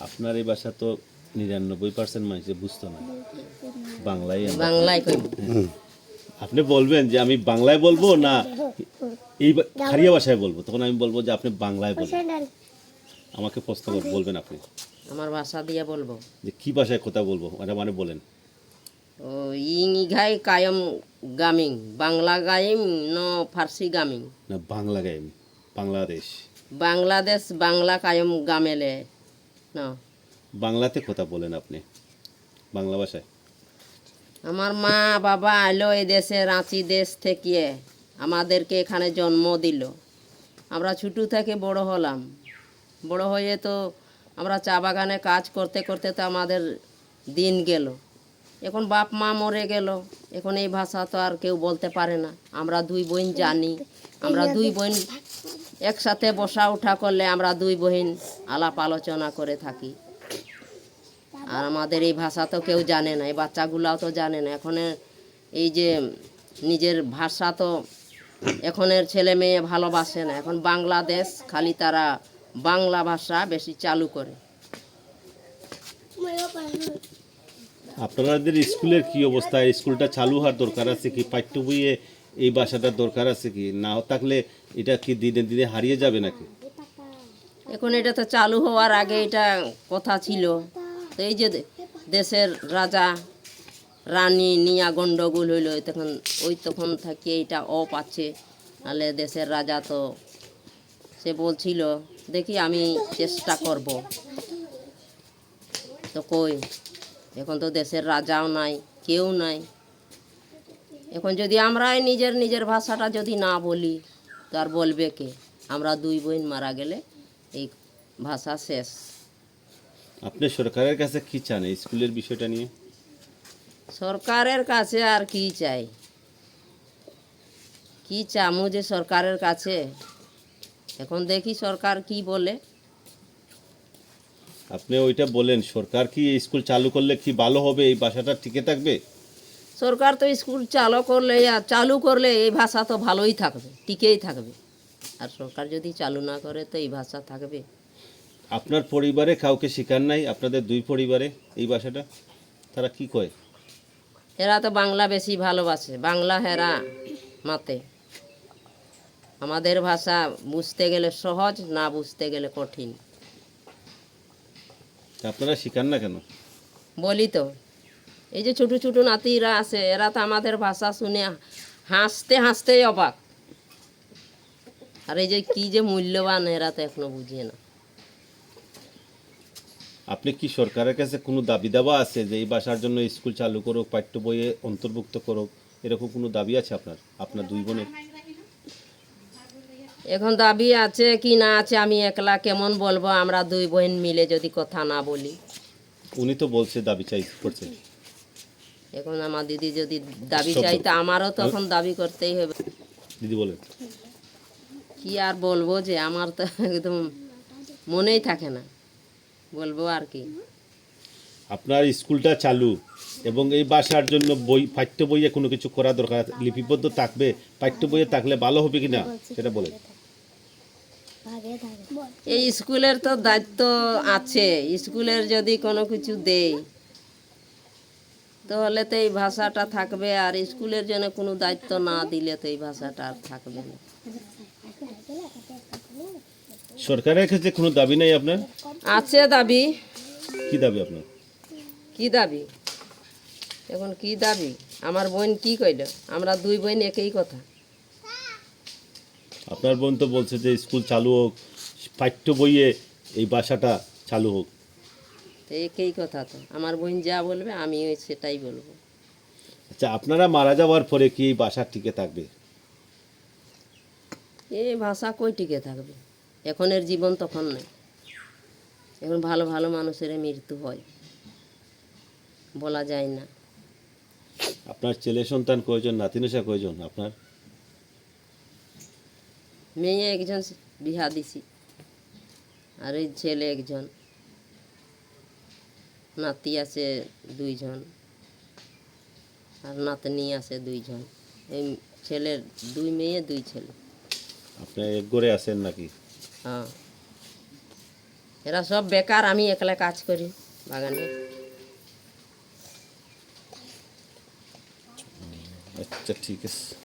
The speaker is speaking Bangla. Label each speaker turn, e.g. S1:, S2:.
S1: আপনার এই ভাষা তো 99% মানুষে বুঝতো না, বাংলায়
S2: বাংলায় কই
S1: আপনি বলবেন যে আমি বাংলায় বলবো না এই খারিয়া ভাষায় বলবো, তখন আমি বলবো যে আপনি বাংলায় বলবেন। আমাকে প্রশ্ন বলবেন আপনি
S2: আমার ভাষা দিয়ে বলবো।
S1: যে কি ভাষায় কথা বলবো এটা মানে বলেন।
S2: ও ইংঘাই কায়ম গামিং বাংলা গাইম ন ফার্সি গামিং
S1: না বাংলা গাইম, বাংলাদেশ
S2: বাংলাদেশ বাংলা কায়ম গামেলে না।
S1: বাংলাতে কথা বলেন আপনি বাংলা ভাষায়।
S2: আমার মা বাবা এলো এই দেশে, রাঁচি দেশ থেকে আমাদেরকে এখানে জন্ম দিল। আমরা ছোটো থেকে বড় হলাম, বড় হয়ে তো আমরা চা বাগানে কাজ করতে করতে তো আমাদের দিন গেল। এখন বাপ মা মরে গেল, এখন এই ভাষা তো আর কেউ বলতে পারে না। আমরা দুই বোন জানি, আমরা দুই বোন একসাথে বসা উঠা করলে আমরা দুই বোন আলাপ আলোচনা করে থাকি। আর আমাদের এই ভাষা তো কেউ জানে না, এই বাচ্চাগুলাও তো জানে না। এখন এই যে নিজের ভাষা তো এখনের ছেলে মেয়ে ভালোবাসে না। এখন বাংলাদেশ খালি তারা বাংলা ভাষা বেশি চালু করে।
S1: আপনাদের স্কুলের কি অবস্থা? স্কুলটা চালু হওয়ার দরকার আছে কি? পাঠ্য বইয়ে এই ভাষাটার দরকার আছে কি? না থাকলে এটা কি দিনে দিনে হারিয়ে যাবে নাকি?
S2: এখন এটা তো চালু হওয়ার আগে এটা কথা ছিল। তো এই যে দেশের রাজা রানী নিয়া গণ্ডগোল হইল, তখন থেকে এইটা আছে। নাহলে দেশের রাজা তো সে বলছিল দেখি আমি চেষ্টা করব, তো কই এখন তো দেশের রাজাও নাই, কেউ নাই। এখন যদি আমরাই নিজের ভাষাটা যদি না বলি তো আর বলবে কে? আমরা দুই বোন মারা গেলে এই ভাষা শেষ।
S1: আপনি সরকারের কাছে কি চান এই স্কুলের বিষয়টা নিয়ে?
S2: সরকারের কাছে আর কি চাই, কি চামু যে সরকারের কাছে? এখন দেখি সরকার কি বলে।
S1: আপনি ওইটা বলেন, সরকার কি এই স্কুল চালু করলে কি ভালো হবে, এই ভাষাটা টিকে থাকবে?
S2: সরকার তো স্কুল চালু করলে এই ভাষা তো ভালোই থাকবে, টিকেই থাকবে। আর সরকার যদি চালু না করে তো এই ভাষা থাকবে?
S1: আপনার পরিবারে কাউকে শেখান নাই? আপনাদের দুই পরিবারে এই ভাষাটা তারা কি কয়?
S2: এরা তো বাংলা বেশি ভালোবাসে, বাংলা হেরা মাতে। আমাদের ভাষা বুঝতে গেলে সহজ, না বুঝতে গেলে কঠিন।
S1: আপনারা শেখান না কেন?
S2: বলি তো, এই যে ছোটো ছোটো নাতিরা আছে, এরা তো আমাদের ভাষা শুনে হাসতে হাসতেই অবাক। আর এই যে কী যে মূল্যবান, এরা তো এখনো বুঝিয়ে না।
S1: আপনি কি সরকারের কাছে কোনো দাবি দাবা আছে যে এই ভাষার জন্য স্কুল চালু করুক, পাঠ্য বইয়ে অন্তর্ভুক্ত করুক, এরকম কোনো দাবি আছে আপনার দুই বোনের?
S2: এখন দাবি আছে কি না আছে আমি একলা কেমন বলবো? আমরা দুই বোন মিলে যদি কথা না বলি।
S1: উনি তো বলছে দাবি করছে।
S2: এখন আমার দিদি যদি দাবি চাই তা আমারও তখন দাবি করতেই হবে।
S1: দিদি বলেন।
S2: কি আর বলবো, যে আমার তো একদম মনেই থাকে না, বলবো আর কি।
S1: আপনার স্কুলটা চালু এবং এই ভাষার জন্য বই, পাঠ্য বইয়ে কোনো কিছু করা দরকার, লিপিবদ্ধ থাকবে, পাঠ্য বইয়ে থাকলে ভালো হবে কি না সেটা বলেন।
S2: এই স্কুলের তো দায়িত্ব আছে, স্কুলের যদি কোনো কিছু দেয় তাহলে তো এই ভাষাটা থাকবে। আর স্কুলের জন্য কোনো দায়িত্ব না দিলে তো এই ভাষাটা আর থাকবে না।
S1: সরকারের কাছে কোনো দাবি নাই আপনার?
S2: আছে দাবি।
S1: কি দাবি আপনার?
S2: কি দাবি? এখন কি দাবি? আমার বোন কি কইল? আমরা দুই বোন একই কথা।
S1: আপনার বোন তো বলছে যে স্কুল চালু হোক, পাঠ্য বইয়ে এই ভাষাটা চালু হোক।
S2: তো একই কথা তো, আমার বোন যা বলবে আমি সেটাই বলবো।
S1: আচ্ছা, আপনারা মারা যাওয়ার পরে কি এই ভাষা টিকে থাকবে?
S2: এই ভাষা কই টিকে থাকবে? এখনের জীবন তখন নেই। এখন ভালো ভালো মানুষের মৃত্যু হয়, বলা যায় না।
S1: আপনার ছেলে সন্তান কয়জন, নাতিনেশা কয়জন আপনার?
S2: মেয়ে একজন বিহা দিছি, আর এই ছেলে একজন, নাতি আছে দুইজন, আর নাতনি আছে দুইজন। এই ছেলের দুই মেয়ে দুই ছেলে।
S1: আপনি এক ঘরে আছেন নাকি?
S2: হ্যাঁ। এরা সব বেকার, আমি একলা কাজ করি বাগানে।
S1: আচ্ছা ঠিক আছে।